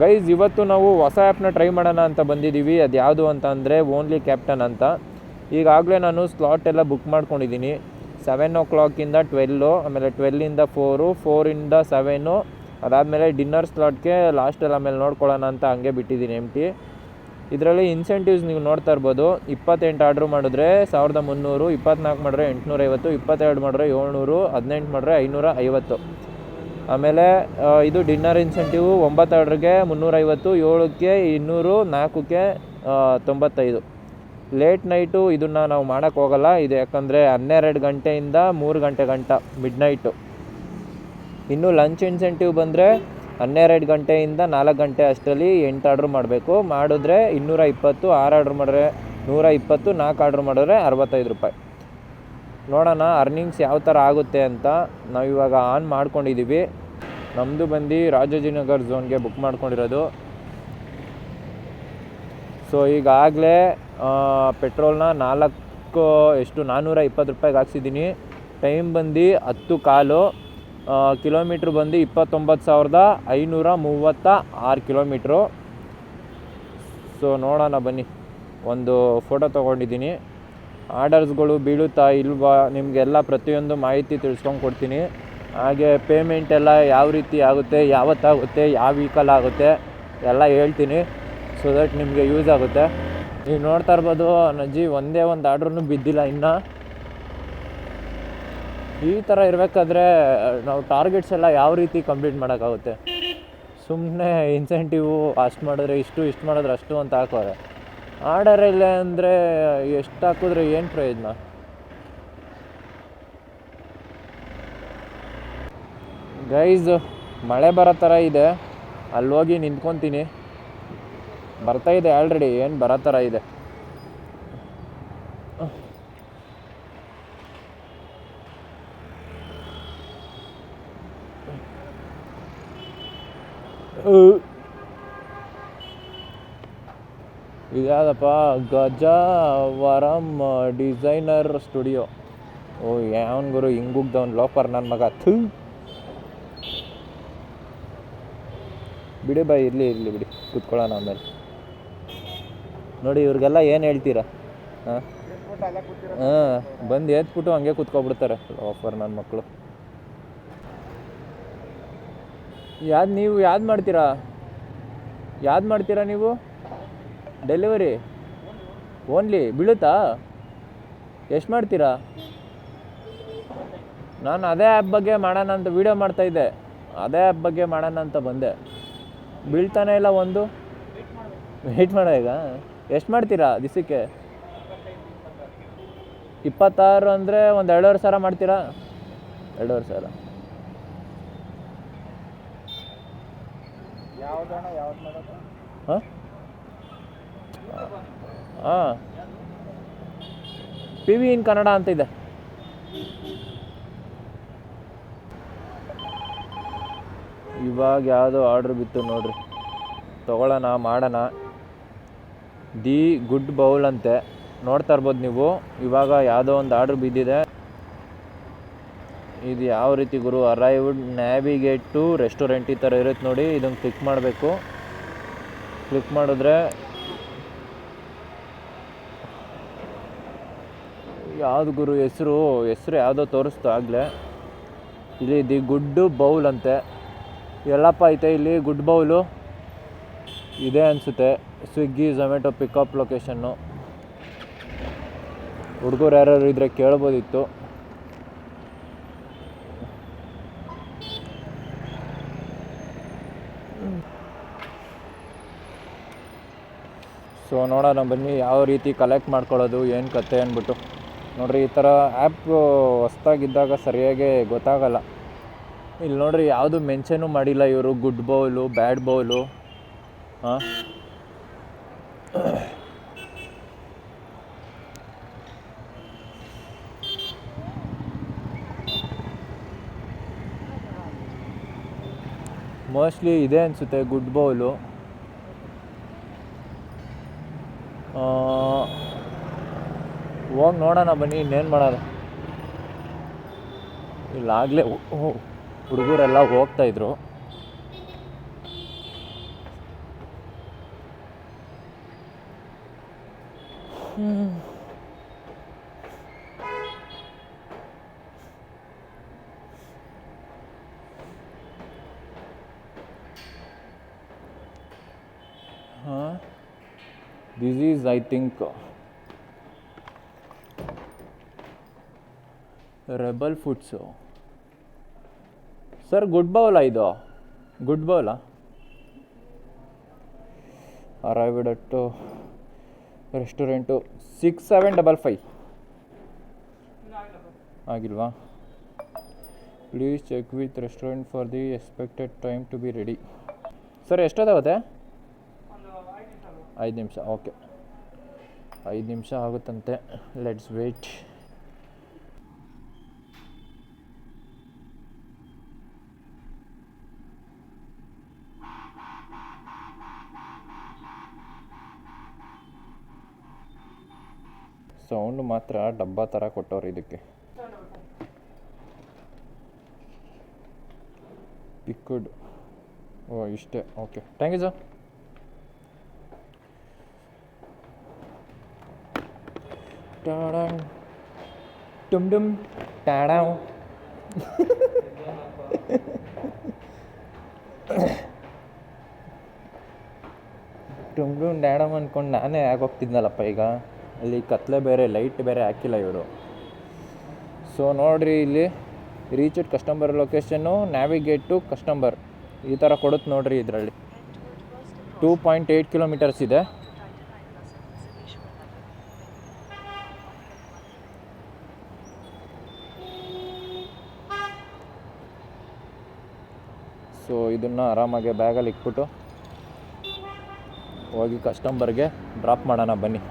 Guys, ಇವತ್ತು ನಾವು ಹೊಸ ಆ್ಯಪ್ನ ಟ್ರೈ ಮಾಡೋಣ ಅಂತ ಬಂದಿದ್ದೀವಿ. ಅದು ಯಾವುದು ಅಂತ ಅಂದರೆ ಓನ್ಲಿ ಕ್ಯಾಪ್ಟನ್ ಅಂತ. ಈಗಾಗಲೇ ನಾನು ಸ್ಲಾಟ್ ಎಲ್ಲ ಬುಕ್ ಮಾಡ್ಕೊಂಡಿದ್ದೀನಿ. 7 o'clock ಇಂದ 12, ಆಮೇಲೆ 12ಇಂದ 4, 4ಇಂದ 7, ಅದಾದಮೇಲೆ ಡಿನ್ನರ್ ಸ್ಲಾಟ್ಗೆ ಲಾಸ್ಟಲ್ಲಿ ಆಮೇಲೆ ನೋಡ್ಕೊಳ್ಳೋಣ ಅಂತ ಹಂಗೆ ಬಿಟ್ಟಿದ್ದೀನಿ ಎಂಟಿ. ಇದರಲ್ಲಿ ಇನ್ಸೆಂಟಿವ್ಸ್ ನೀವು ನೋಡ್ತಾ ಇರ್ಬೋದು. 28 ಆರ್ಡ್ರ್ ಮಾಡಿದ್ರೆ 1300, 24 ಮಾಡಿದ್ರೆ 850, 22 ಮಾಡಿದ್ರೆ 700, 18 ಮಾಡಿದ್ರೆ 550. ಆಮೇಲೆ ಇದು ಡಿನ್ನರ್ ಇನ್ಸೆಂಟಿವ್ 9 ಆರ್ಡ್ರಿಗೆ 350, 7ಕ್ಕೆ 200, 4ಕ್ಕೆ 95. ಲೇಟ್ ನೈಟು ಇದನ್ನು ನಾವು ಮಾಡೋಕ್ಕೆ ಹೋಗಲ್ಲ. ಇದು ಯಾಕಂದರೆ 12 ಗಂಟೆಯಿಂದ 3 ಗಂಟೆ ಮಿಡ್ ನೈಟು. ಇನ್ನು ಲಂಚ್ ಇನ್ಸೆಂಟಿವ್ ಬಂದರೆ 12 ಗಂಟೆಯಿಂದ 4 ಗಂಟೆ ಅಷ್ಟರಲ್ಲಿ 8 ಆರ್ಡ್ರ್ ಮಾಡಬೇಕು. ಮಾಡಿದ್ರೆ 220, 6 ಆರ್ಡ್ರ್ ಮಾಡಿದ್ರೆ 120, 4 ಆರ್ಡ್ರ್ ಮಾಡಿದ್ರೆ 65 ರೂಪಾಯಿ. ನೋಡೋಣ ಅರ್ನಿಂಗ್ಸ್ ಯಾವ ಥರ ಆಗುತ್ತೆ ಅಂತ. ನಾವಿವಾಗ ಆನ್ ಮಾಡ್ಕೊಂಡಿದ್ದೀವಿ. ನಮ್ಮದು ಬಂದು ರಾಜಾಜಿನಗರ್ ಝೋನ್ಗೆ ಬುಕ್ ಮಾಡ್ಕೊಂಡಿರೋದು. ಸೊ ಈಗಾಗಲೇ ಪೆಟ್ರೋಲ್ನ 420 ರೂಪಾಯಿಗೆ ಹಾಕ್ಸಿದ್ದೀನಿ. ಟೈಮ್ ಬಂದು 10:15. ಕಿಲೋಮೀಟ್ರ್ ಬಂದು 29,536 ಕಿಲೋಮೀಟ್ರು. ಸೊ ನೋಡೋಣ ಬನ್ನಿ. ಒಂದು ಫೋಟೋ ತೊಗೊಂಡಿದ್ದೀನಿ. ಆರ್ಡರ್ಸ್ಗಳು ಬೀಳುತ್ತಾ ಇಲ್ವಾ ನಿಮಗೆಲ್ಲ ಪ್ರತಿಯೊಂದು ಮಾಹಿತಿ ತಿಳ್ಸ್ಕೊಂಡು ಕೊಡ್ತೀನಿ. ಹಾಗೆ ಪೇಮೆಂಟ್ ಎಲ್ಲ ಯಾವ ರೀತಿ ಆಗುತ್ತೆ, ಯಾವತ್ತಾಗುತ್ತೆ, ಯಾವ ವೀಕಲ್ ಆಗುತ್ತೆ ಎಲ್ಲ ಹೇಳ್ತೀನಿ. ಸೊ ದಟ್ ನಿಮಗೆ ಯೂಸ್ ಆಗುತ್ತೆ. ನೀವು ನೋಡ್ತಾ ಇರ್ಬೋದು ನಜ್ಜಿ ಒಂದೇ ಒಂದು ಆರ್ಡ್ರೂ ಬಿದ್ದಿಲ್ಲ ಇನ್ನು. ಈ ಥರ ಇರಬೇಕಾದ್ರೆ ನಾವು ಟಾರ್ಗೆಟ್ಸ್ ಎಲ್ಲ ಯಾವ ರೀತಿ ಕಂಪ್ಲೀಟ್ ಮಾಡೋಕ್ಕಾಗುತ್ತೆ? ಸುಮ್ಮನೆ ಇನ್ಸೆಂಟಿವು ಅಷ್ಟು ಮಾಡಿದ್ರೆ ಇಷ್ಟು ಮಾಡಿದ್ರೆ ಅಷ್ಟು ಅಂತ ಹಾಕೋರೆ. ಆರ್ಡರ್ ಇಲ್ಲ ಅಂದರೆ ಎಷ್ಟು ಹಾಕಿದ್ರೆ ಏನು ಪ್ರಯೋಜನ? ಗೈಸ್, ಮಳೆ ಬರೋ ಥರ ಇದೆ. ಅಲ್ಲಿ ಹೋಗಿ ನಿಂತ್ಕೊತೀನಿ. ಬರ್ತಾಯಿದೆ ಆಲ್ರೆಡಿ, ಏನು ಬರೋ ಥರ ಇದೆ. ಇದ್ಯಾವುದಪ್ಪ? ಗಜವರಂ ಡಿಸೈನರ್ ಸ್ಟುಡಿಯೋ. ಓ ಯಾವನ್ ಗುರು ಹಿಂಗುಗ್ದವ್ನು ಲೋಪರ್ ನನ್ನ ಮಗ. ಬಿಡಿ ಬಾಯ್, ಇರಲಿ ಬಿಡಿ, ಕೂತ್ಕೊಳ್ಳೋಣ ಆಮೇಲೆ. ನೋಡಿ ಇವ್ರಿಗೆಲ್ಲ ಏನು ಹೇಳ್ತೀರಾ? ಹಾಂ ಬಂದು ಎತ್ಬಿಟ್ಟು ಹಂಗೆ ಕೂತ್ಕೊಬಿಡ್ತಾರೆ ಲೋಫರ್ ನನ್ನ ಮಕ್ಕಳು. ನೀವು ಯಾವ್ದು ಮಾಡ್ತೀರಾ ನೀವು? ಡೆಲಿವರಿ ಓನ್ಲಿ ಬೀಳುತ್ತಾ? ಎಷ್ಟು ಮಾಡ್ತೀರಾ? ನಾನು ಅದೇ ಆ್ಯಪ್ ಬಗ್ಗೆ ಮಾಡೋಣ ಅಂತ ವೀಡಿಯೋ ಮಾಡ್ತಾಯಿದ್ದೆ. ಅದೇ ಆ್ಯಪ್ ಬಗ್ಗೆ ಮಾಡೋಣ ಅಂತ ಬಂದೆ. ಬೀಳ್ತಾನೆ ಇಲ್ಲ ಒಂದು. ವೆಯ್ಟ್ ಮಾಡೋ ಈಗ. ಎಷ್ಟು ಮಾಡ್ತೀರಾ ದಿವಸಕ್ಕೆ? 26 ಅಂದರೆ ಒಂದು 2,500 ಮಾಡ್ತೀರಾ? 2,500. ಹಾಂ ಹಾಂ PV ಇನ್ ಕನ್ನಡ ಅಂತ ಇದೆ. ಇವಾಗ ಯಾವುದೋ ಆರ್ಡ್ರ್ ಬಿತ್ತು ನೋಡ್ರಿ, ತೊಗೊಳ್ಳೋಣ ಮಾಡೋಣ. ದಿ ಗುಡ್ ಬೌಲ್ ಅಂತೆ, ನೋಡ್ತಾ ಇರ್ಬೋದು ನೀವು. ಇವಾಗ ಯಾವುದೋ ಒಂದು ಆರ್ಡ್ರ್ ಬಿದ್ದಿದೆ. ಇದು ಯಾವ ರೀತಿ ಗುರು? ಅರೈವ್ಡ್ ನ್ಯಾವಿಗೇಟ್ ಟು ರೆಸ್ಟೋರೆಂಟ್ ಈ ಥರ ಇರುತ್ತೆ ನೋಡಿ. ಇದನ್ನು ಕ್ಲಿಕ್ ಮಾಡಬೇಕು. ಕ್ಲಿಕ್ ಮಾಡಿದ್ರೆ ಯಾವುದು ಗುರು ಹೆಸರು ಯಾವುದೋ ತೋರಿಸ್ತು ಆಗಲೇ. ಇಲ್ಲಿ ದಿ ಗುಡ್ ಬೌಲ್ ಅಂತೆ. ಎಲ್ಲಪ್ಪ ಐತೆ ಇಲ್ಲಿ ಗುಡ್ ಬೌಲು? ಇದೆ ಅನಿಸುತ್ತೆ. Swiggy Zomato pickup location. ಹುಡುಗರು ಯಾರು ಇದ್ದರೆ ಕೇಳ್ಬೋದಿತ್ತು. ಸೊ ನೋಡೋಣ ಬನ್ನಿ ಯಾವ ರೀತಿ ಕಲೆಕ್ಟ್ ಮಾಡ್ಕೊಳ್ಳೋದು, ಏನು ಕತೆ ಅಂದ್ಬಿಟ್ಟು. ನೋಡಿರಿ, ಈ ಥರ ಆ್ಯಪ್ ಹೊಸ್ದಾಗಿದ್ದಾಗ ಸರಿಯಾಗಿ ಗೊತ್ತಾಗಲ್ಲ. ಇಲ್ಲಿ ನೋಡಿರಿ, ಯಾವುದು ಮೆನ್ಷನು ಮಾಡಿಲ್ಲ ಇವರು. ಗುಡ್ ಬೌಲು, ಬ್ಯಾಡ್ ಬೌಲು. ಹಾಂ ಮೋಸ್ಟ್ಲಿ ಇದೆ ಅನಿಸುತ್ತೆ ಗುಡ್ ಬೌಲು. ಹೋಗಿ ನೋಡೋಣ ಬನ್ನಿ, ಇನ್ನೇನು ಮಾಡೋದು. ಇಲ್ಲಾಗಲೇ ಹುಡುಗರೆಲ್ಲ ಹೋಗ್ತಾಯಿದ್ರು. ಹಾಂ, this is I think rebel foods. Sir good ಬೌಲಾ ಇದು? ಗುಡ್ ಬೌಲಾ? Arrived at restaurant 6755. ಆಗಿಲ್ವಾ? Please check with restaurant for the expected time to be ready. Sir ಎಷ್ಟೊತ್ತಾಗುತ್ತೆ? 5 ನಿಮಿಷ. ಓಕೆ, 5 ನಿಮಿಷ ಆಗುತ್ತಂತೆ. Let's wait. ಸೌಂಡ್ ಮಾತ್ರ ಡಬ್ಬಾ ಥರ ಕೊಟ್ಟವ್ರು ಇದಕ್ಕೆ. ಪಿಕ್ಡ್. ಓ ಇಷ್ಟೇ. Okay, thank you sir. ಟಾಡಾಂಗ್ ಟುಮ್ ಡುಮ್ ಟಾಡಾವ್. ಟುಮ್ ಡುಮ್ ಡ್ಯಾಡಮ್ ಅಂದ್ಕೊಂಡು ನಾನೇ ಆಗೋಗ್ತಿದ್ನಲ್ಲಪ್ಪ. ಈಗ ಅಲ್ಲಿ ಕತ್ಲೆ ಬೇರೆ, ಲೈಟ್ ಬೇರೆ ಹಾಕಿಲ್ಲ ಇವರು. ಸೊ ನೋಡಿರಿ, ಇಲ್ಲಿ ರೀಚ್ ಇಟ್ ಕಸ್ಟಮರ್ ಲೊಕೇಶನ್ನು, ನ್ಯಾವಿಗೇಟ್ ಟು ಕಸ್ಟಮರ್ ಈ ಥರ ಕೊಡುತ್ತೆ ನೋಡಿರಿ. ಇದರಲ್ಲಿ 2.8 ಕಿಲೋಮೀಟರ್ಸ್ ಇದೆ. ಸೊ ಇದನ್ನು ಆರಾಮಾಗಿ ಬ್ಯಾಗಲ್ಲಿ ಇಟ್ಬಿಟ್ಟು ಹೋಗಿ ಕಸ್ಟಮರ್ಗೆ ಡ್ರಾಪ್ ಮಾಡೋಣ ಬನ್ನಿ.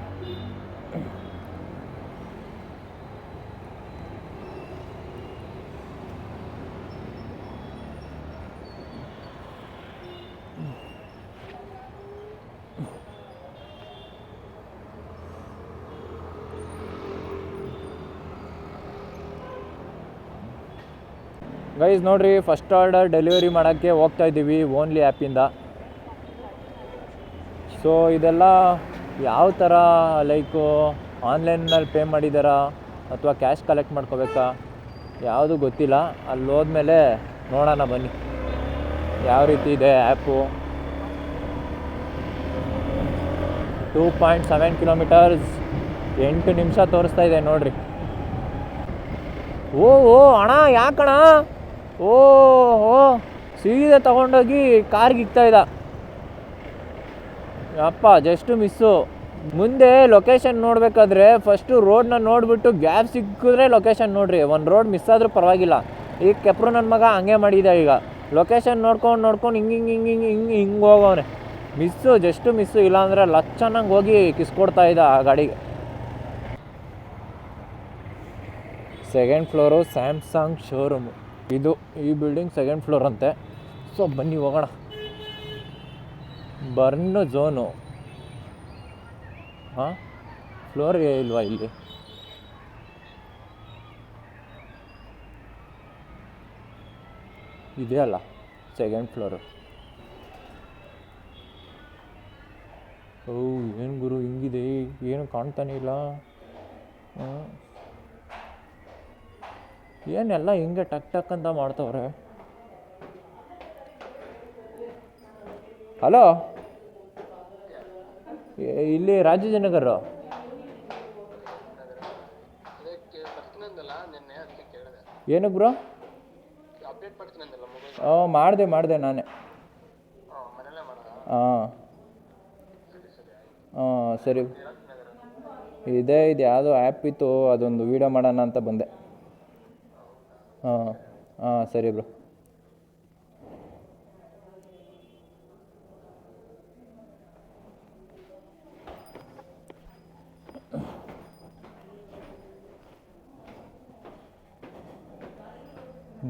ಗೈಸ್ ನೋಡಿರಿ, ಫಸ್ಟ್ ಆರ್ಡರ್ ಡೆಲಿವರಿ ಮಾಡೋಕ್ಕೆ ಹೋಗ್ತಾ ಇದ್ದೀವಿ ಓನ್ಲಿ ಆ್ಯಪಿಂದ. ಸೊ ಇದೆಲ್ಲ ಯಾವ ಥರ, ಲೈಕು ಆನ್ಲೈನಲ್ಲಿ ಪೇ ಮಾಡಿದಾರಾ ಅಥವಾ ಕ್ಯಾಶ್ ಕಲೆಕ್ಟ್ ಮಾಡ್ಕೋಬೇಕಾ, ಯಾವುದು ಗೊತ್ತಿಲ್ಲ. ಅಲ್ಲಿ ಹೋದ್ಮೇಲೆ ನೋಡೋಣ ಬನ್ನಿ ಯಾವ ರೀತಿ ಇದೆ ಆ್ಯಪು. 2.7 ಕಿಲೋಮೀಟರ್ಸ್, 8 ನಿಮಿಷ ತೋರಿಸ್ತಾ ಇದೆ ನೋಡಿರಿ. ಓ ಅಣ್ಣ, ಯಾಕಣ್ಣ? ಓ ಸೀದಾ ತೊಗೊಂಡೋಗಿ ಕಾರ್ಗೆ ಇಕ್ತಾ ಇದ್ದ. ಅಪ್ಪ ಜಸ್ಟ್ ಮಿಸ್ಸು. ಮುಂದೆ ಲೊಕೇಶನ್ ನೋಡಬೇಕಾದ್ರೆ ಫಸ್ಟು ರೋಡ್ನ ನೋಡಿಬಿಟ್ಟು ಗ್ಯಾಪ್ ಸಿಕ್ಕಿದ್ರೆ ಲೊಕೇಶನ್ ನೋಡಿರಿ. ಒಂದು ರೋಡ್ ಮಿಸ್ ಆದರೂ ಪರವಾಗಿಲ್ಲ. ಈಗ ಕೆಪ್ರು ನನ್ನ ಮಗ ಹಂಗೆ ಮಾಡಿದ. ಈಗ ಲೊಕೇಶನ್ ನೋಡ್ಕೊಂಡು ಹಿಂಗೆ ಹೋಗವನೆ. Miss, just miss. ಇಲ್ಲಾಂದರೆ ಲಚ್ಚನಂಗೆ ಹೋಗಿ ಕಿಸ್ಕೊಡ್ತಾ ಇದ್ದ ಆ ಗಾಡಿಗೆ. Second floor Samsung showroom. ಇದು ಈ ಬಿಲ್ಡಿಂಗ್ ಸೆಕೆಂಡ್ ಫ್ಲೋರ್ ಅಂತೆ. ಸೊ ಬನ್ನಿ ಹೋಗೋಣ. Burn zone. ಹಾಂ, ಫ್ಲೋರ್ ಇಲ್ವಾ ಇಲ್ಲಿ? ಇದೆಯಲ್ಲ ಸೆಕೆಂಡ್ ಫ್ಲೋರು. ಓ ಏನು ಗುರು ಹಿಂಗಿದೆ, ಏನು ಕಾಣ್ತಾನೆ ಇಲ್ಲ. ಏನೆಲ್ಲ ಹಿಂಗೆ ಟಕ್ ಟಕ್ ಅಂತ ಮಾಡ್ತವ್ರೆ. ಹಲೋ, ಇಲ್ಲಿ ರಾಜಾಜಿನಗರ. ಏನು ಬ್ರೋ? ಮಾಡಿದೆ ನಾನೇ. ಹಾಂ ಸರಿ. ಇದು ಯಾವುದೋ ಆ್ಯಪ್ ಇತ್ತು, ಅದೊಂದು ವೀಡಿಯೋ ಮಾಡೋಣ ಅಂತ ಬಂದೆ. ಸರಿ ಬ್ರೋ.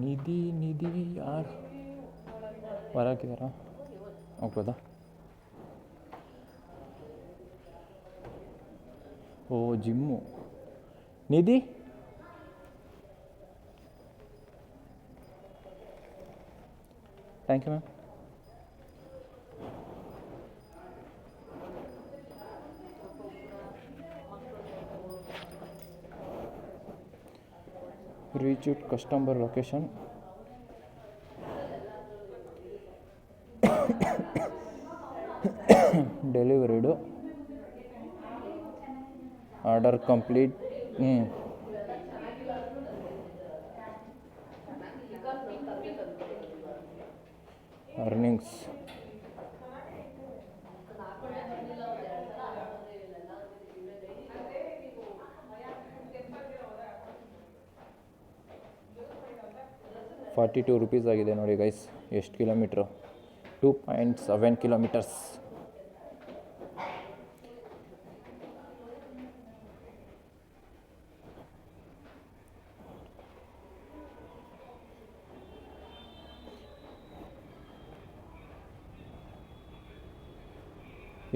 ನಿಧಿ ಯಾರು ಹೊರಗಿದಾರ? ಹೋಗ್ಬೋದಾ? ಓ gym. Nidhi thank you ma'am. Reach it customer location. ಡೆಲಿವರಿಡು ಆರ್ಡರ್ ಕಂಪ್ಲೀಟ್. ಅರ್ನಿಂಗ್ಸ್ ₹42 ಆಗಿದೆ ನೋಡಿ ಗೈಸ್. ಎಷ್ಟು ಕಿಲೋಮೀಟ್ರು? 2.7 ಕಿಲೋಮೀಟರ್ಸ್.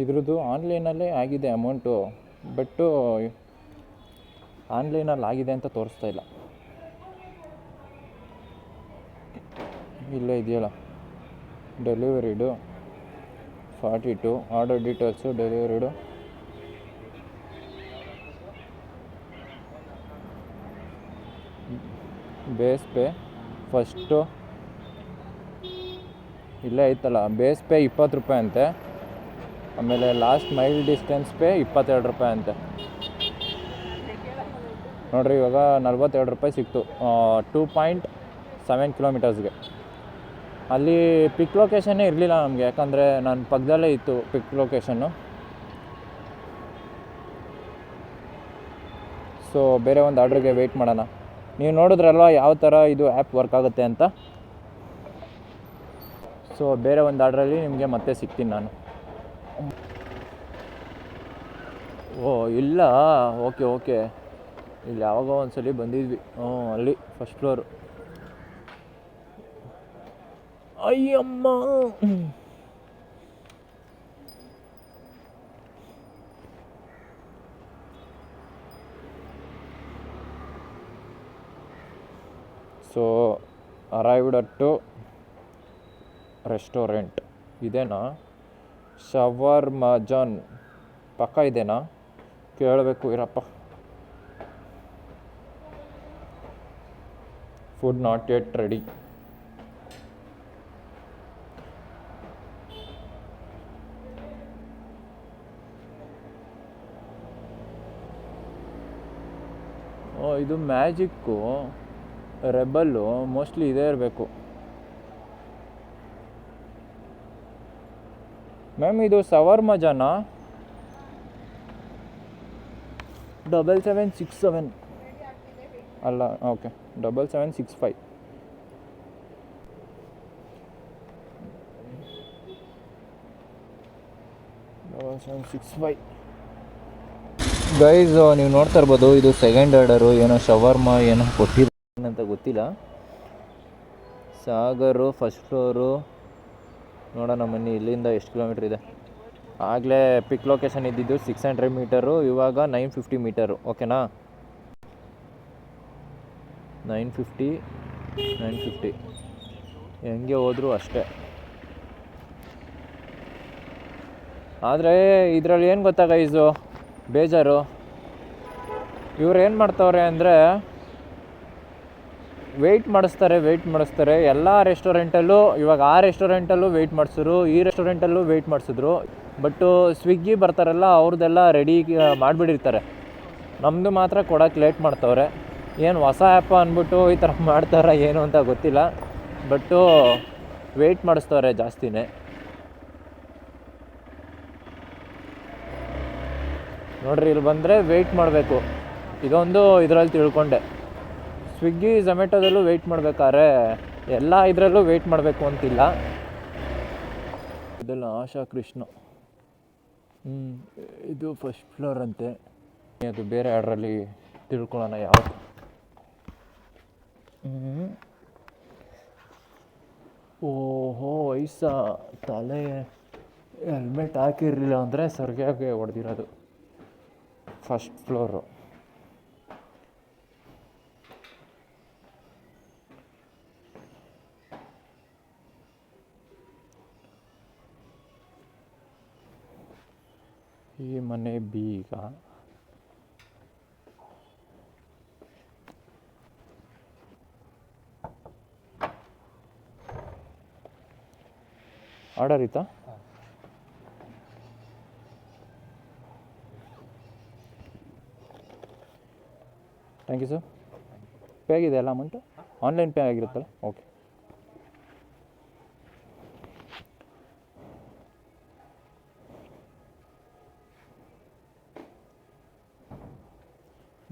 ಇದ್ರದ್ದು ಆನ್ಲೈನಲ್ಲೇ ಆಗಿದೆ ಅಮೌಂಟು, ಬಟ್ಟು ಆನ್ಲೈನಲ್ಲಿ ಆಗಿದೆ ಅಂತ ತೋರಿಸ್ತಾ ಇಲ್ಲ. ಇಲ್ಲೇ ಇದೆಯಲ್ಲ delivery ID 42, order details, delivery ID base pay first ಇಲ್ಲೇ ಐತಲ್ಲ, ಬೇಸ್ ಪೇ ₹20 ಅಂತೆ. ಆಮೇಲೆ ಲಾಸ್ಟ್ ಮೈಲ್ ಡಿಸ್ಟೆನ್ಸ್ ಪೇ ₹22 ಅಂತೆ. ನೋಡಿರಿ, ಇವಾಗ ₹42 ಸಿಕ್ತು 2.7 ಕಿಲೋಮೀಟರ್ಸ್ಗೆ. ಅಲ್ಲಿ ಪಿಕ್ ಲೊಕೇಶನ್ನೇ ಇರಲಿಲ್ಲ ನಮಗೆ, ಯಾಕಂದರೆ ನನ್ನ ಪಕ್ಕದಲ್ಲೇ ಇತ್ತು ಪಿಕ್ ಲೊಕೇಶನ್ನು. ಸೊ ಬೇರೆ ಒಂದು ಆರ್ಡ್ರಿಗೆ ವೆಯ್ಟ್ ಮಾಡೋಣ. ನೀವು ನೋಡಿದ್ರಲ್ವ ಯಾವ ಥರ ಇದು ಆ್ಯಪ್ ವರ್ಕ್ ಆಗುತ್ತೆ ಅಂತ. ಸೊ ಬೇರೆ ಒಂದು ಆರ್ಡ್ರಲ್ಲಿ ನಿಮಗೆ ಮತ್ತೆ ಸಿಗ್ತೀನಿ ನಾನು. ಓ ಇಲ್ಲ, ಓಕೆ. ಇಲ್ಲಿ ಯಾವಾಗೋ ಒಂದ್ಸಲಿ ಬಂದಿದ್ವಿ. ಅಲ್ಲಿ ಫಸ್ಟ್ ಫ್ಲೋರು. ಅಯ್ಯಮ್ಮ, ಸೊ ಅರೈವ್ಡ್ ಅಟ್ ರೆಸ್ಟೋರೆಂಟ್. ಇದೇನಾ ಶವರ್ಮಜಾನ್? ಪಕ್ಕ ಇದೇನಾ? ಕೇಳಬೇಕು ಇರಪ್ಪ. Food not yet ready. ಇದು ಮ್ಯಾಜಿಕ್ಕು, ರೆಬಲ್ಲು, ಮೋಸ್ಟ್ಲಿ ಇದೇ ಇರಬೇಕು. ಮ್ಯಾಮ್ ಇದು ಶವರ್ಮಜಾನಾ? 7767 ಅಲ್ಲ, ಓಕೆ 7765. ಗೈಸ್, ನೀವು ನೋಡ್ತಾ ಇರ್ಬೋದು, ಇದು ಸೆಕೆಂಡ್ ಆರ್ಡರು. ಏನೋ ಶವರ್ಮ ಏನೋ ಕೊಟ್ಟಿದ್ದೀನಿ ಅಂತ ಗೊತ್ತಿಲ್ಲ. ಸಾಗರು ಫಸ್ಟ್ ಫ್ಲೋರು. ನೋಡೋಣ ಬನ್ನಿ, ಇಲ್ಲಿಂದ ಎಷ್ಟು ಕಿಲೋಮೀಟ್ರ್ ಇದೆ. ಆಗಲೇ ಪಿಕ್ ಲೊಕೇಶನ್ ಇದ್ದಿದ್ದು 600 ಮೀಟರು, ಇವಾಗ 950 ಮೀಟರು. ಓಕೆನಾ? 950 ಹೆಂಗೆ ಹೋದರೂ ಅಷ್ಟೇ. ಆದರೆ ಇದರಲ್ಲಿ ಏನು ಗೊತ್ತಾ ಗೈಸು, ಬೇಜಾರು, ಇವ್ರು ಏನು ಮಾಡ್ತವ್ರೆ ಅಂದರೆ ವೆಯ್ಟ್ ಮಾಡಿಸ್ತಾರೆ ಎಲ್ಲ ರೆಸ್ಟೋರೆಂಟಲ್ಲೂ. ಇವಾಗ ಆ ರೆಸ್ಟೋರೆಂಟಲ್ಲೂ ವೆಯ್ಟ್ ಮಾಡಿಸಿದ್ರು, ಈ ರೆಸ್ಟೋರೆಂಟಲ್ಲೂ ವೆಯ್ಟ್ ಮಾಡಿಸಿದ್ರು. ಬಟ್ಟು ಸ್ವಿಗ್ಗಿ ಬರ್ತಾರಲ್ಲ, ಅವ್ರದ್ದೆಲ್ಲ ರೆಡಿ ಮಾಡಿಬಿಟ್ಟಿರ್ತಾರೆ. ನಮ್ಮದು ಮಾತ್ರ ಕೊಡೋಕ್ಕೆ ಲೇಟ್ ಮಾಡ್ತವ್ರೆ. ಏನು ಹೊಸ ಆ್ಯಪ್ ಅಂದ್ಬಿಟ್ಟು ಈ ಥರ ಮಾಡ್ತಾರ ಏನು ಅಂತ ಗೊತ್ತಿಲ್ಲ, ಬಟ್ಟು ವೆಯ್ಟ್ ಮಾಡಿಸ್ತವ್ರೆ ಜಾಸ್ತಿನೇ. ನೋಡ್ರಿ, ಇಲ್ಲಿ ಬಂದರೆ ವೆಯ್ಟ್ ಮಾಡಬೇಕು. ಇದೊಂದು ಇದರಲ್ಲಿ ತಿಳ್ಕೊಂಡೆ. ಸ್ವಿಗ್ಗಿ ಝೊಮ್ಯಾಟೋದಲ್ಲೂ ವೆಯ್ಟ್ ಮಾಡಬೇಕಾದ್ರೆ ಎಲ್ಲ ಇದರಲ್ಲೂ ವೆಯ್ಟ್ ಮಾಡಬೇಕು ಅಂತಿಲ್ಲ. ಇದೆಲ್ಲ ಆಶಾ ಕೃಷ್ಣ. ಇದು ಫಸ್ಟ್ ಫ್ಲೋರ್ ಅಂತೆ. ಅದು ಬೇರೆ ಆರ್ಡ್ರಲ್ಲಿ ತಿಳ್ಕೊಳ್ಳೋಣ ಯಾವುದು. ಓಹೋ, ವಯಸ್ಸಾ, ತಲೆ ಹೆಲ್ಮೆಟ್ ಹಾಕಿರಲಿಲ್ಲ ಅಂದರೆ ಸರಿಯಾಗಿ ಹೊಡೆದಿರೋದು. First floor. ಈ ಮನೆ ಬೀಗ. ಆರ್ಡರ್ ಇತ್ತಾ? Thank you sir. ಪೇ ಆಗಿದೆ ಅಲ್ಲ ಅಮೌಂಟು? ಆನ್ಲೈನ್ ಪೇ ಆಗಿರುತ್ತಲ್ಲ? ಓಕೆ.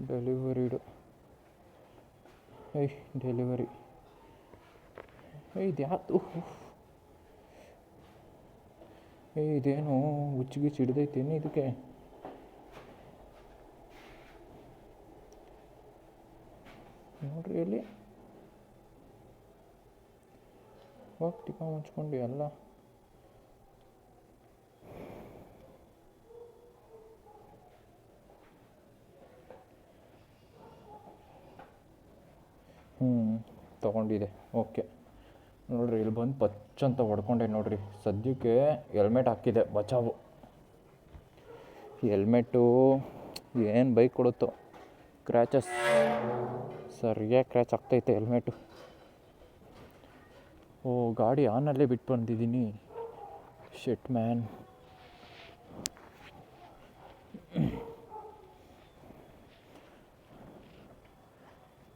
ಡೆಲಿವರಿಡು ಡೆಲಿವರಿ ಇದು ಯಾವುದು? ಇದೇನು ಹುಚ್ಚಿಗಿಚ್ಚು ಹಿಡ್ದೈತೇನು ಇದಕ್ಕೆ? ನೋಡ್ರಿ ಅಲ್ಲಿ ಹೋಗಿ ಟಿಕ ಮುಚ್ಕೊಂಡು ಎಲ್ಲ ತೊಗೊಂಡಿದೆ. ಓಕೆ ನೋಡಿರಿ, ಇಲ್ಲಿ ಬಂದು ಪಚ್ಚಂತ ಹೊಡ್ಕೊಂಡೆ ನೋಡಿರಿ. ಸದ್ಯಕ್ಕೆ ಹೆಲ್ಮೆಟ್ ಹಾಕಿದೆ, ಬಚಾವು. ಹೆಲ್ಮೆಟ್ಟು ಏನು ಬೈಕ್ ಕೊಡುತ್ತೋ, ಕ್ರ್ಯಾಚಸ್ ಸರಿಯಾಗಿ ಕ್ರ್ಯಾಚ್ ಆಗ್ತೈತೆ ಹೆಲ್ಮೆಟು. ಗಾಡಿ ಆನಲ್ಲೇ ಬಿಟ್ಟು ಬಂದಿದ್ದೀನಿ. Shit man.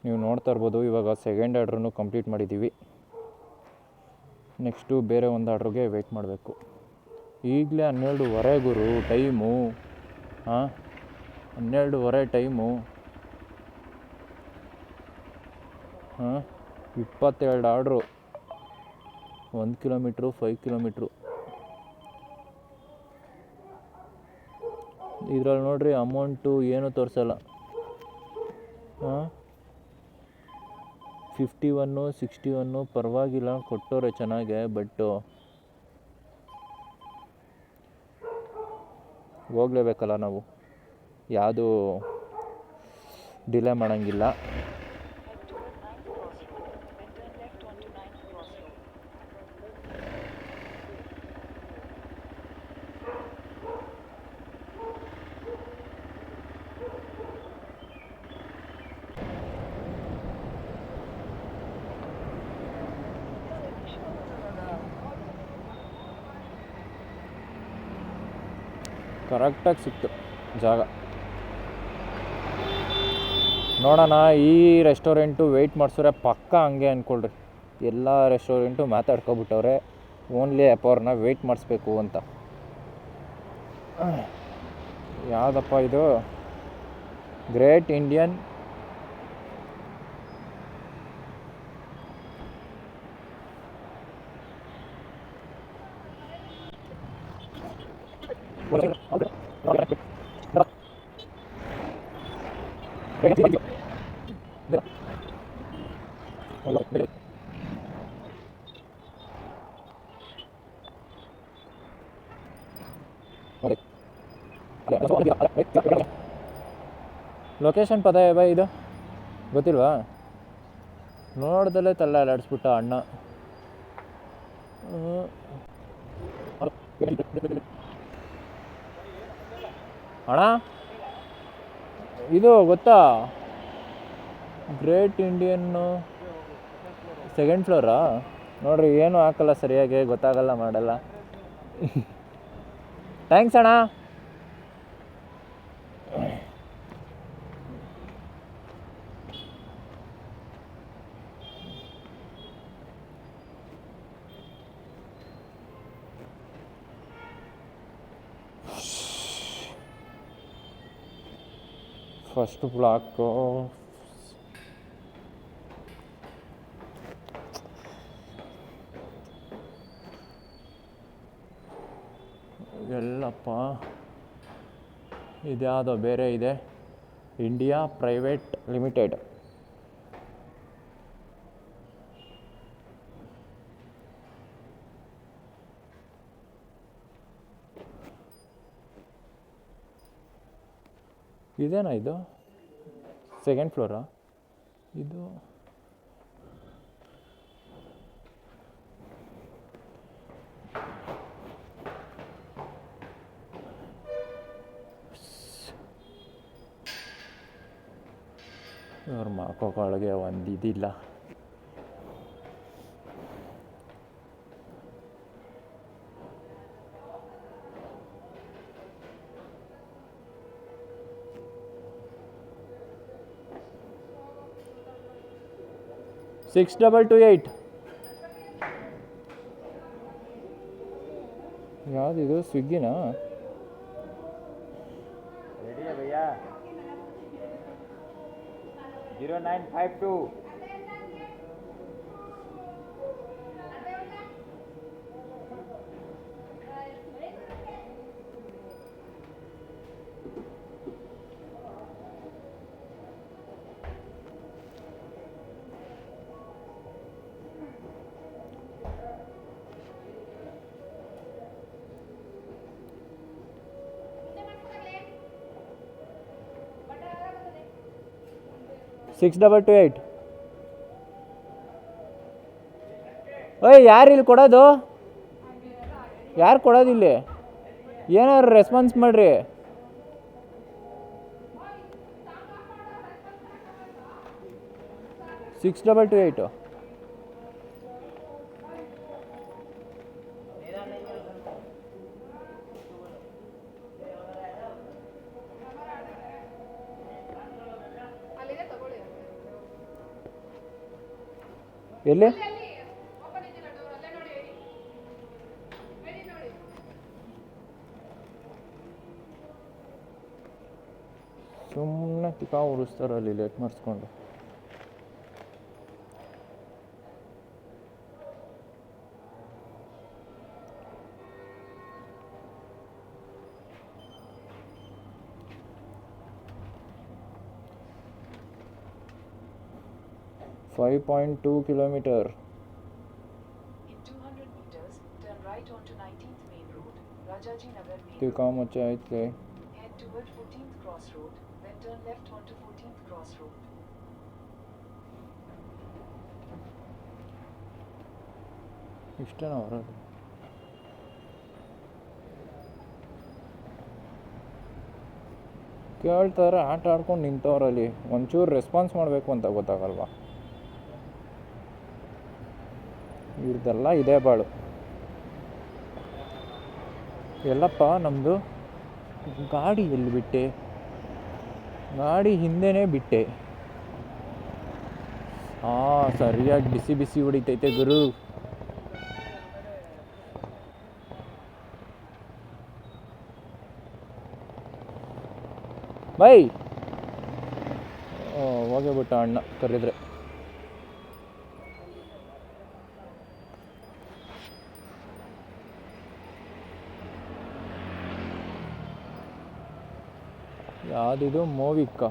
ನೀವು ನೋಡ್ತಾ ಇರ್ಬೋದು, ಇವಾಗ ಸೆಕೆಂಡ್ ಆರ್ಡ್ರನ್ನು ಕಂಪ್ಲೀಟ್ ಮಾಡಿದ್ದೀವಿ. ನೆಕ್ಸ್ಟು ಬೇರೆ ಒಂದು ಆರ್ಡ್ರಿಗೆ ವೆಯ್ಟ್ ಮಾಡಬೇಕು. ಈಗಲೇ 12:30 ಗುರು time. 12:30 time. 22 order, 1 kilometre, 5 kilometre. ಇದ್ರಲ್ಲಿ ನೋಡ್ರಿ ಅಮೌಂಟು ಏನೂ ತೋರಿಸಲ್ಲ. 51, 61 ಪರವಾಗಿಲ್ಲ, ಕೊಟ್ಟವ್ರೆ ಚೆನ್ನಾಗೆ. ಬಟ್ಟು ಹೋಗಲೇಬೇಕಲ್ಲ ನಾವು, ಯಾವುದು ಡಿಲೇ ಮಾಡೋಂಗಿಲ್ಲ. ಕರೆಕ್ಟಾಗಿ ಸಿಕ್ತು ಜಾಗ. ನೋಡೋಣ, ಈ ರೆಸ್ಟೋರೆಂಟು ವೆಯ್ಟ್ ಮಾಡಿಸಿದ್ರೆ ಪಕ್ಕ ಹಂಗೆ ಅಂದ್ಕೊಳ್ರಿ. ಎಲ್ಲ ರೆಸ್ಟೋರೆಂಟು ಮಾತಾಡ್ಕೊಬಿಟ್ಟವ್ರೆ, ಓನ್ಲಿ ಅಪ್ಪವ್ರನ್ನ ವೆಯ್ಟ್ ಮಾಡಿಸ್ಬೇಕು ಅಂತ. ಯಾವುದಪ್ಪ ಇದು? ಗ್ರೇಟ್ ಇಂಡಿಯನ್ ಲೊಕೇಶನ್ ಪದ ಬೈ, ಇದು ಗೊತ್ತಿಲ್ವಾ? ನೋಡ್ದಲ್ಲೇ ತಲ್ಲ ಅಲ್ಲಾಡಿಸ್ಬಿಟ್ಟ ಅಣ್ಣ. ಅಣ್ಣ ಇದು ಗೊತ್ತಾ? Great Indian second flora? ನೋಡ್ರಿ, ಏನೂ ಹಾಕಲ್ಲ ಸರಿಯಾಗಿ, ಗೊತ್ತಾಗಲ್ಲ, ಮಾಡಲ್ಲ. ಥ್ಯಾಂಕ್ಸ್ ಅಣ್ಣ. ಫಸ್ಟ್ ಬ್ಲಾಕು ಎಲ್ಲಪ್ಪ, ಇದ್ಯಾವುದೋ ಬೇರೆ ಇದೆ, ಇಂಡಿಯಾ ಪ್ರೈವೇಟ್ ಲಿಮಿಟೆಡ್. ಇದೇನಾ ಇದು? ಸೆಕೆಂಡ್ ಫ್ಲೋರಾ ಇದು? ಇವ್ರ ಮಕ್ಕಳಿಗೆ ಒಂದು ಇದಿಲ್ಲ. 6228. ಯಾವುದಿದು ಸ್ವಿಗ್ಗಿನಾ? ರೆಡಿಯಾ ಭಯ್ಯಾ? 0952. Six double two eight. ಓಯ್ ಯಾರು ಇಲ್ಲಿ ಕೊಡೋದು? ಯಾರು ಕೊಡೋದಿಲ್ಲಿ? ಏನಾದ್ರು ರೆಸ್ಪಾನ್ಸ್ ಮಾಡಿರಿ. Six double two eight. ಎಲ್ಲಿ? ಸುಮ್ಮನೆ ತಿಕ್ಕ ಉಡಿಸ್ತಾರಲ್ಲಿ ಲೇಟ್ ಮಾಡಿಸ್ಕೊಂಡು. In 200 kilometer. meters, turn right onto 19th Main Road, Rajaji Nagar Main ತಿಕ್ಕ Road. ಮುಚ್ಚ ಐತೆ. Head toward 14th Cross Road, then turn left onto 14th Cross Road. ಇಷ್ಟೇನಾ ಬರೋದು? ಕೇಳ್ತಾರೆ, ಆಟ ಆಡ್ಕೊಂಡು ನಿಂತವ್ರಲ್ಲಿ. ಒಂಚೂರು ರೆಸ್ಪಾನ್ಸ್ ಮಾಡಬೇಕು ಅಂತ ಗೊತ್ತಾಗಲ್ವಾ? ಇವ್ರದ್ದೆಲ್ಲ ಇದೇ ಬಾಳು. ಎಲ್ಲಪ್ಪ ನಮ್ಮದು ಗಾಡಿ ಎಲ್ಲಿ ಬಿಟ್ಟೆ? ಗಾಡಿ ಹಿಂದೆನೇ ಬಿಟ್ಟೆ. ಸರಿಯಾಗಿ ಬಿಸಿ ಬಿಸಿ ಹೊಡಿತೈತೆ ಗುರು. ಬೈ ಹೋಗಿಬಿಟ್ಟ ಅಣ್ಣ ಕರೆದ್ರೆ. ಯಾವುದಿದು? ಮೋವಿಕ್ಕ.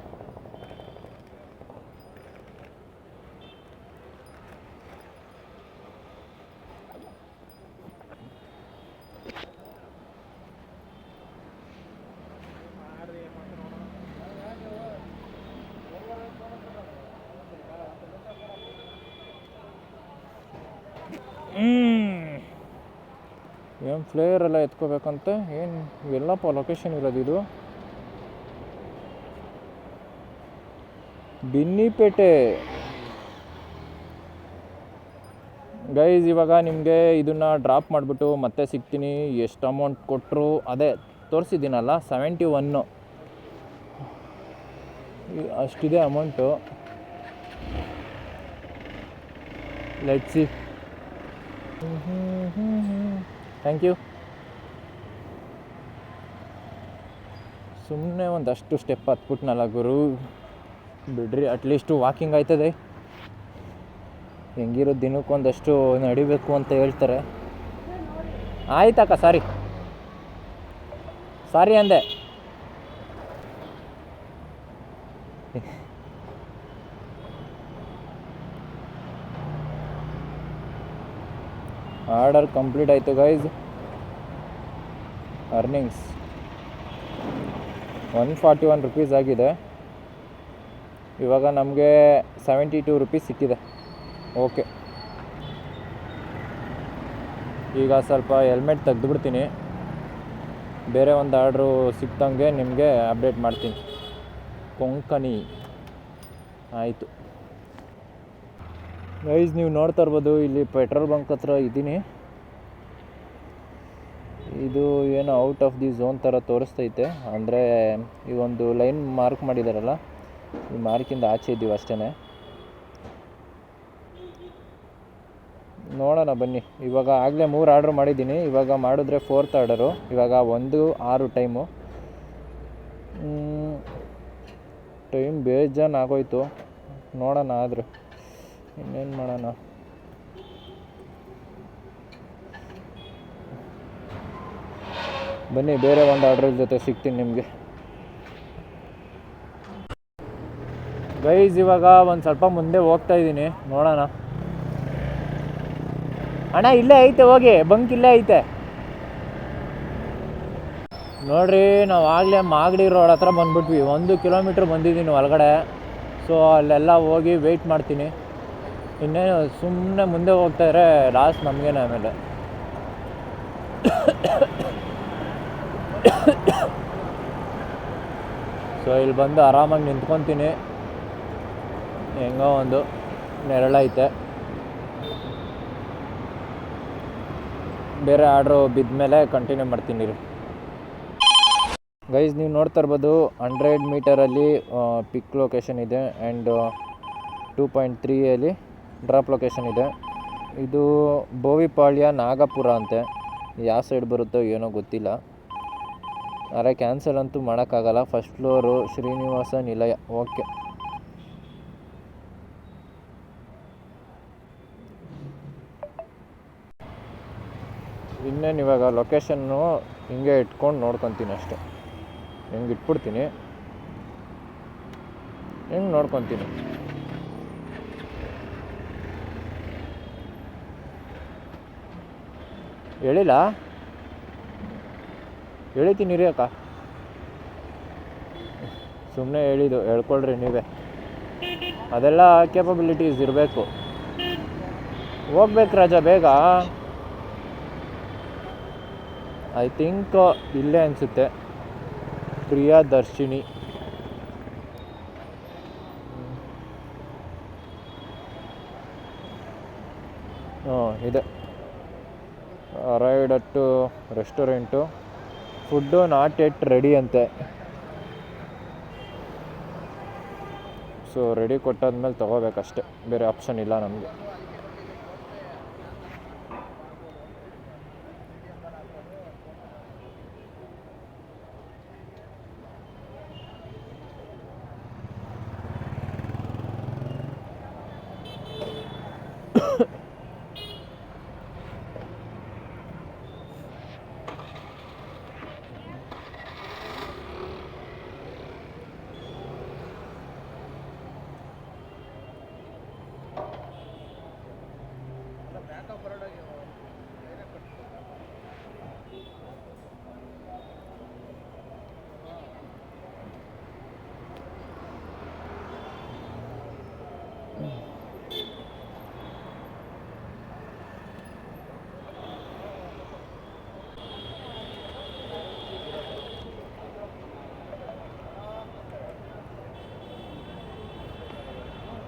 ಏನು ಫ್ಲೇಯರ್ ಎಲ್ಲ ಎತ್ಕೋಬೇಕಂತೆ. ಏನು ಇವೆಲ್ಲಪ್ಪ ಲೊಕೇಶನ್ ಇರೋದಿದು? ಬಿನ್ನಿಪೇಟೆ. ಗೈಸ್ ಇವಾಗ ನಿಮಗೆ ಇದನ್ನು ಡ್ರಾಪ್ ಮಾಡಿಬಿಟ್ಟು ಮತ್ತೆ ಸಿಗ್ತೀನಿ. ಎಷ್ಟು ಅಮೌಂಟ್ ಕೊಟ್ಟರು ಅದೇ ತೋರಿಸಿದ್ದೀನಲ್ಲ, 71 ಅಷ್ಟಿದೆ amount. Let's see. Thank you. ಸುಮ್ಮನೆ ಒಂದಷ್ಟು ಸ್ಟೆಪ್ ಹತ್ಬಿಟ್ನಲ್ಲ ಗುರು, ಬಿಡ್ರಿ. ಅಟ್ಲೀಸ್ಟು ವಾಕಿಂಗ್ ಆಯ್ತದೆ. ಹೆಂಗಿರೋ ದಿನಕ್ಕೊಂದಷ್ಟು ನಡಿಬೇಕು ಅಂತ ಹೇಳ್ತಾರೆ. ಆಯ್ತಕ್ಕ, ಸಾರಿ ಅಂದೆ. ಆರ್ಡರ್ ಕಂಪ್ಲೀಟ್ ಆಯಿತು ಗೈಸ್. ಅರ್ನಿಂಗ್ಸ್ 141 ರುಪೀಸ್ ಆಗಿದೆ. ಇವಾಗ ನಮಗೆ 72 ರುಪೀಸ್ ಸಿಕ್ಕಿದೆ. ಓಕೆ, ಈಗ ಸ್ವಲ್ಪ ಹೆಲ್ಮೆಟ್ ತೆಗೆದುಬಿಡ್ತೀನಿ. ಬೇರೆ ಒಂದು ಆರ್ಡ್ರು ಸಿಕ್ತಂಗೆ ನಿಮಗೆ ಅಪ್ಡೇಟ್ ಮಾಡ್ತೀನಿ. ಕೊಂಕಣಿ ಆಯಿತು ಗೈಸ್. ನೀವು ನೋಡ್ತಾ ಇರ್ಬೋದು, ಇಲ್ಲಿ ಪೆಟ್ರೋಲ್ ಬಂಕ್ ಹತ್ರ ಇದ್ದೀನಿ. ಇದು ಏನೋ ಔಟ್ ಆಫ್ ದಿ ಝೋನ್ ಥರ ತೋರಿಸ್ತೈತೆ. ಅಂದರೆ ಈ ಒಂದು ಲೈನ್ ಮಾರ್ಕ್ ಮಾಡಿದಾರಲ್ಲ, ಈ ಮಾರ್ಕಿಂದ ಆಚೆ ಇದ್ದೀವಿ ಅಷ್ಟೇ. ನೋಡೋಣ ಬನ್ನಿ. ಇವಾಗ ಆಗಲೇ 3 ಆರ್ಡ್ರ್ ಮಾಡಿದ್ದೀನಿ, ಇವಾಗ ಮಾಡಿದ್ರೆ 4th ಆರ್ಡರು. ಇವಾಗ 1:06 ಟೈಮು. ಟೈಮ್ ಬೇಜಾನ್ ಆಗೋಯ್ತು. ನೋಡೋಣ ಆದರೆ ಇನ್ನೇನು ಮಾಡೋಣ. ಬನ್ನಿ ಬೇರೆ ಒಂದು ಆರ್ಡ್ರ್ ಜೊತೆ ಸಿಗ್ತೀನಿ ನಿಮಗೆ. ಗೈಸ್ ಇವಾಗ ಒಂದು ಸ್ವಲ್ಪ ಮುಂದೆ ಹೋಗ್ತಾ ಇದ್ದೀನಿ, ನೋಡೋಣ. ಅಣ್ಣ ಇಲ್ಲೇ ಐತೆ, ಹೋಗಿ ಬಂಕ್ ಇಲ್ಲೇ ಐತೆ ನೋಡ್ರಿ. ನಾವು ಆಗಲೇ ಮಾಗಡಿ ರೋಡ್ ಹತ್ರ ಬಂದ್ಬಿಟ್ವಿ. 1 ಕಿಲೋಮೀಟ್ರ್ ಬಂದಿದ್ದೀನಿ ಒಳಗಡೆ. ಸೊ ಅಲ್ಲೆಲ್ಲ ಹೋಗಿ ವೆಯ್ಟ್ ಮಾಡ್ತೀನಿ. ಇನ್ನೇನು ಸುಮ್ಮನೆ ಮುಂದೆ ಹೋಗ್ತಾಯಿದ್ರೆ ಲಾಸ್ಟ್ ನಮಗೇನೆ ಆಮೇಲೆ. ಸೊ ಇಲ್ಲಿ ಬಂದು ಆರಾಮಾಗಿ ನಿಂತ್ಕೊತೀನಿ. ಹೆಂಗೋ ಒಂದು ನೆರಳೈತೆ. ಬೇರೆ ಆರ್ಡ್ರು ಬಿದ್ದ ಮೇಲೆ ಕಂಟಿನ್ಯೂ ಮಾಡ್ತೀನಿ ರೀ. ಗೈಸ್ ನೀವು ನೋಡ್ತಾ ಇರ್ಬೋದು 100 ಮೀಟರಲ್ಲಿ ಪಿಕ್ ಲೊಕೇಶನ್ ಇದೆ ಆ್ಯಂಡ್ 2.3 ಡ್ರಾಪ್ ಲೊಕೇಶನ್ ಇದೆ. ಇದು ಬೋವಿಪಾಳ್ಯ ನಾಗಪುರ ಅಂತೆ. ಯಾವ ಸೈಡ್ ಬರುತ್ತೋ ಏನೋ ಗೊತ್ತಿಲ್ಲ. ಆದರೆ ಕ್ಯಾನ್ಸಲ್ ಅಂತೂ ಮಾಡೋಕ್ಕಾಗಲ್ಲ. ಫಸ್ಟ್ ಫ್ಲೋರು ಶ್ರೀನಿವಾಸ ನಿಲಯ. ಓಕೆ, ಇನ್ನೇನು ಇವಾಗ ಲೊಕೇಶನ್ನು ಹಿಂಗೆ ಇಟ್ಕೊಂಡು ನೋಡ್ಕೊತೀನಿ ಅಷ್ಟೆ. ಹೆಂಗೆ ಇಟ್ಬಿಡ್ತೀನಿ, ಹೆಂಗೆ ನೋಡ್ಕೊತೀನಿ. ಹೇಳಿಲ್ಲ, ಹೇಳಿತೀನಿ ರೀ ಅಕ್ಕ. ಸುಮ್ಮನೆ ಹೇಳಿದ್ದು, ಹೇಳ್ಕೊಳ್ರಿ ನೀವೇ. ಅದೆಲ್ಲ ಕೇಪಬಿಲಿಟೀಸ್ ಇರಬೇಕು. ಹೋಗ್ಬೇಕು ರಾಜ ಬೇಗ. ಐ ಥಿಂಕ್ ಇಲ್ಲೇ ಅನಿಸುತ್ತೆ, ಪ್ರಿಯದರ್ಶಿನಿ. ಇದೆ. Arrived at restaurant. Food not at ready ಅಂತೆ. ಸೊ ರೆಡಿ ಕೊಟ್ಟಾದ್ಮೇಲೆ ತೊಗೋಬೇಕಷ್ಟೆ, ಬೇರೆ ಆಪ್ಷನ್ ಇಲ್ಲ ನಮಗೆ.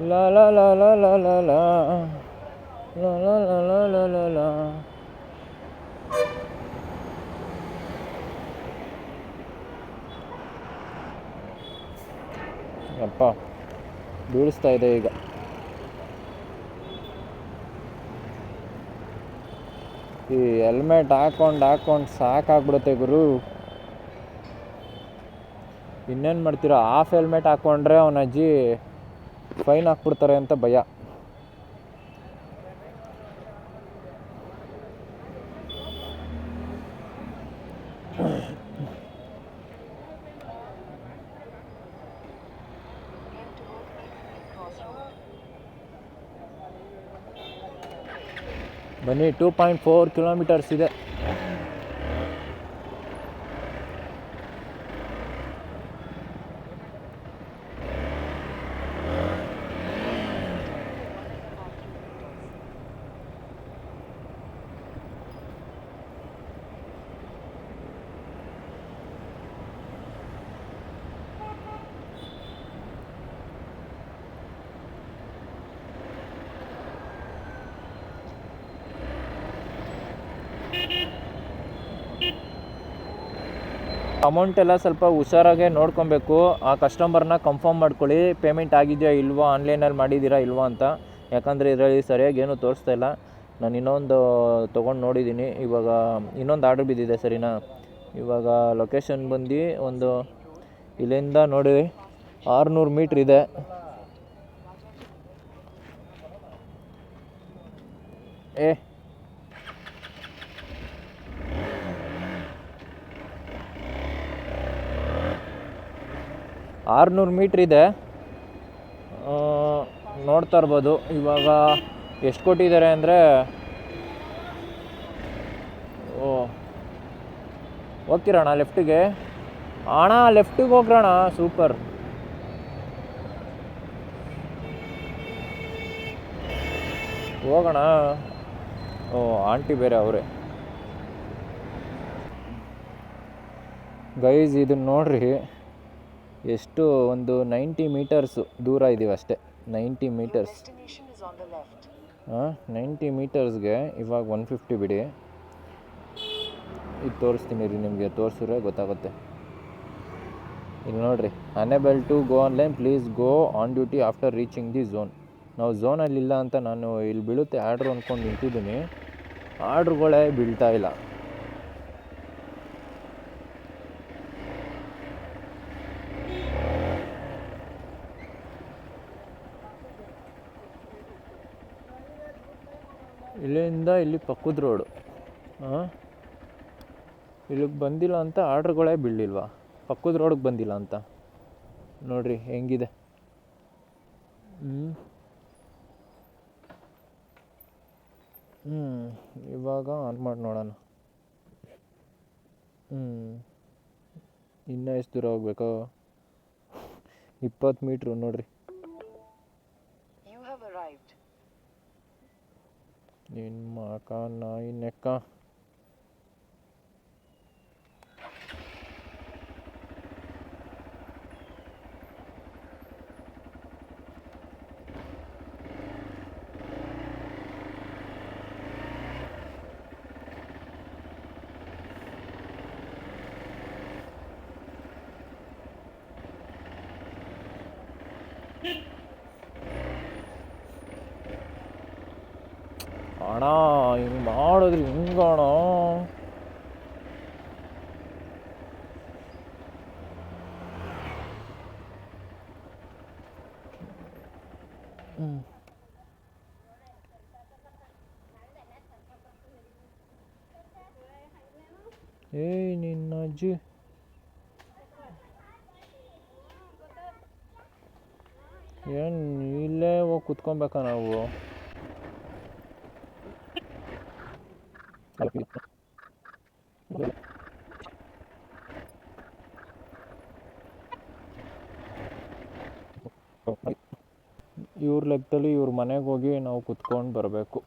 La la la la la la la la la la la la la la. ಅಪ್ಪ ಬೀಳಿಸ್ತಾ ಇದೆ ಈಗ. ಈ ಹೆಲ್ಮೆಟ್ ಹಾಕೊಂಡು ಸಾಕಾಗ್ಬಿಡುತ್ತೆ ಗುರು. ಇನ್ನೇನು ಮಾಡ್ತೀರಾ, ಹಾಫ್ ಹೆಲ್ಮೆಟ್ ಹಾಕ್ಕೊಂಡ್ರೆ ಅವನ ಅಜ್ಜಿ ಫೈನ್ ಹಾಕ್ಬಿಡ್ತಾರೆ ಅಂತ ಭಯ. ಬನ್ನಿ, 2.4 ಕಿಲೋಮೀಟರ್ಸ್ ಇದೆ. ಅಮೌಂಟ್ ಎಲ್ಲ ಸ್ವಲ್ಪ ಹುಷಾರಾಗೆ ನೋಡ್ಕೊಬೇಕು. ಆ ಕಸ್ಟಮರ್ನ ಕನ್ಫರ್ಮ್ ಮಾಡ್ಕೊಳ್ಳಿ, ಪೇಮೆಂಟ್ ಆಗಿದೆಯಾ ಇಲ್ವೋ, ಆನ್ಲೈನಲ್ಲಿ ಮಾಡಿದ್ದೀರಾ ಇಲ್ವೋ ಅಂತ. ಯಾಕಂದರೆ ಇದರಲ್ಲಿ ಸರಿಯಾಗಿ ಏನೂ ತೋರಿಸ್ತಾ ಇಲ್ಲ. ನಾನು ಇನ್ನೊಂದು ತೊಗೊಂಡು ನೋಡಿದ್ದೀನಿ. ಇವಾಗ ಇನ್ನೊಂದು ಆರ್ಡ್ರ್ ಬಿದ್ದಿದೆ ಸರಿನಾ. ಇವಾಗ ಲೊಕೇಶನ್ ಬಂದು ಒಂದು ಇಲ್ಲಿಂದ ನೋಡಿ 600 ಮೀಟ್ರ್ ಇದೆ. ಏ 600 ಮೀಟ್ರ್ ಇದೆ. ನೋಡ್ತಾ ಇರ್ಬೋದು. ಇವಾಗ ಎಷ್ಟು ಕೊಟ್ಟಿದ್ದಾರೆ ಅಂದರೆ, ಹೋಗ್ತಿರೋಣ ಲೆಫ್ಟಿಗೆ. ಅಣ್ಣ ಲೆಫ್ಟಿಗೆ ಹೋಗ್ರಣ. ಸೂಪರ್. ಹೋಗೋಣ. ಆಂಟಿ ಬೇರೆ ಅವರೇ. ಗೈಸ್ ಇದನ್ನು ನೋಡ್ರಿ, ಎಷ್ಟು ಒಂದು 90 ಮೀಟರ್ಸು ದೂರ ಇದ್ದೀವಿ ಅಷ್ಟೇ. 90 metres. Destination is on the left. 90 ಮೀಟರ್ಸ್ಗೆ ಇವಾಗ 150 ಬಿಡಿ. ಇದು ತೋರಿಸ್ತೀನಿ ರೀ, ನಿಮಗೆ ತೋರಿಸಿದ್ರೆ ಗೊತ್ತಾಗುತ್ತೆ. ಇಲ್ಲಿ ನೋಡಿರಿ, unable to go online, please go on duty after reaching the zone. ನಾವು ಝೋನಲ್ಲಿಲ್ಲ ಅಂತ ನಾನು ಇಲ್ಲಿ ಬೀಳುತ್ತೆ ಆರ್ಡ್ರು ಅಂದ್ಕೊಂಡು ನಿಂತಿದ್ದೀನಿ. ಆರ್ಡ್ರುಗಳೇ ಬೀಳ್ತಾ ಇಲ್ಲ. ಇಲ್ಲಿಂದ ಇಲ್ಲಿ ಪಕ್ಕದ ರೋಡು. ಇಲ್ಲಿಗೆ ಬಂದಿಲ್ಲ ಅಂತ ಆರ್ಡ್ರುಗಳೇ ಬೀಳಿಲ್ವಾ? ಪಕ್ಕದ ರೋಡಿಗೆ ಬಂದಿಲ್ಲ ಅಂತ ನೋಡಿರಿ ಹೆಂಗಿದೆ. ಇವಾಗ ಆನ್ ಮಾಡಿ ನೋಡೋಣ. ಇನ್ನೂ ಎಷ್ಟು ದೂರ ಹೋಗ್ಬೇಕು? 20 ಮೀಟ್ರು ನೋಡಿರಿ. You have arrived. ನಿಮ್ಮ ಅಕ್ಕ ನಾಯಿ ನೆಕ್ಕ. ಅಣ್ಣ ಹಿಂಗೆ ಮಾಡಿದ್ರಿ ಹಿಂಗಣ. ಏಯ್ ನಿನ್ನ ಅಜ್ಜಿ. ಏನು ಇಲ್ಲೇ ಹೋಗಿ ಕುತ್ಕೊಬೇಕಾ ನಾವು? ಇವ್ರ ಲೆಕ್ಕದಲ್ಲಿ ಇವ್ರ ಮನೆಗೆ ಹೋಗಿ ನಾವು ಕುತ್ಕೊಂಡು ಬರಬೇಕು.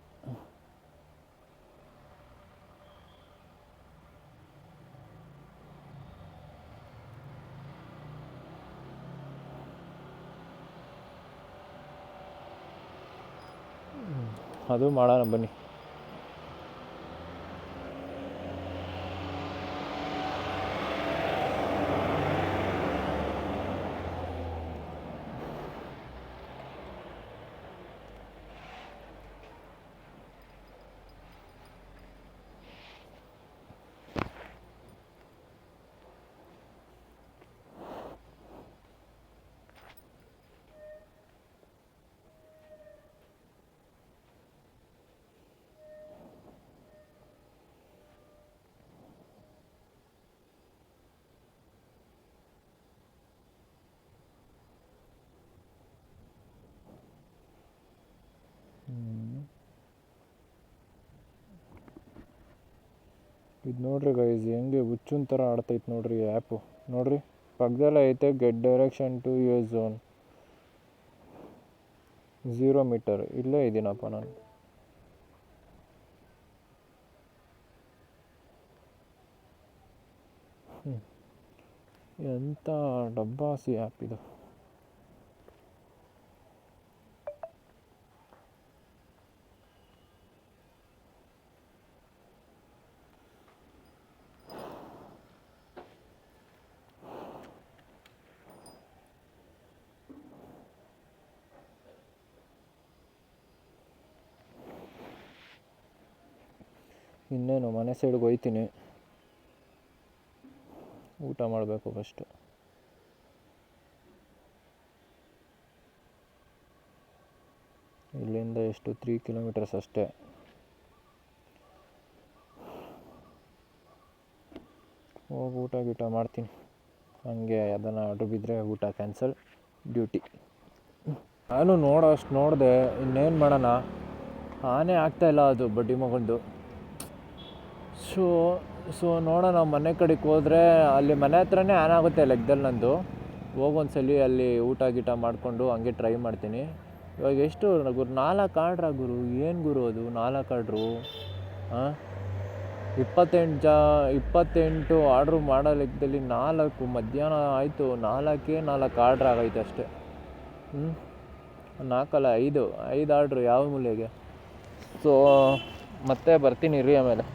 ಅದು ಮಾಡೋಣ ಬನ್ನಿ. ಇದು ನೋಡ್ರಿ ಗೈಸ್, ಹೆಂಗೆ ಹುಚ್ಚುನ್ ಥರ ಆಡ್ತೈತೆ ನೋಡ್ರಿ ಆ್ಯಪು. ನೋಡ್ರಿ ಪಕ್ಕದಲ್ಲೇ ಐತೆ get direction to your zone 0 metre. ಇಲ್ಲೇ ಇದ್ದೀನಪ್ಪ ನಾನು. ಎಂಥ ಡಬ್ಬಾಸಿ ಆ್ಯಪ್ ಇದು. ಇನ್ನೇನು ಮನೆ ಸೈಡ್ಗೆ ಹೋಗ್ತೀನಿ, ಊಟ ಮಾಡಬೇಕು ಫಸ್ಟು. ಇಲ್ಲಿಂದ ಎಷ್ಟು 3 ಕಿಲೋಮೀಟರ್ಸ್ ಅಷ್ಟೇ. ಹೋಗಿ ಊಟ ಗೀಟ ಮಾಡ್ತೀನಿ. ಹಂಗೆ ಅದನ್ನು ಆರ್ಡ್ರ್ ಬಿದ್ದರೆ ಊಟ ಕ್ಯಾನ್ಸಲ್, ಡ್ಯೂಟಿ. ನಾನು ನೋಡೋಷ್ಟು ನೋಡಿದೆ, ಇನ್ನೇನು ಮಾಡೋಣ, ಆನೇ ಆಗ್ತಾಯಿಲ್ಲ ಅದು ಬಡ್ಡಿ ಮಗಂದು. ಸೊ ನೋಡೋಣ, ಮನೆ ಕಡೆಗೆ ಹೋದರೆ ಅಲ್ಲಿ ಮನೆ ಹತ್ರನೇ ಆನ್ ಆಗುತ್ತೆ ಲೆಕ್ಕದಲ್ಲಿ ನಂದು. ಹೋಗೊಂದ್ಸಲಿ ಅಲ್ಲಿ ಊಟ ಗೀಟ ಮಾಡಿಕೊಂಡು ಹಂಗೆ ಟ್ರೈ ಮಾಡ್ತೀನಿ. ಇವಾಗ ಎಷ್ಟು ಗುರು, 4 ಆರ್ಡ್ರಾ ಗುರು, ಏನು ಗುರು ಅದು 4 ಆರ್ಡ್ರು? 28 ಆರ್ಡ್ರು ಮಾಡೋ ಲೆಕ್ಕದಲ್ಲಿ 4 ಮಧ್ಯಾಹ್ನ ಆಯಿತು, 4 ಆರ್ಡ್ರ್ ಆಗೈತೆ ಅಷ್ಟೇ. 4 ಅಲ್ಲ 5 ಆರ್ಡ್ರು ಯಾವ ಮೂಲೆಗೆ. ಸೊ ಮತ್ತೆ ಬರ್ತೀನಿ ರೀ ಆಮೇಲೆ.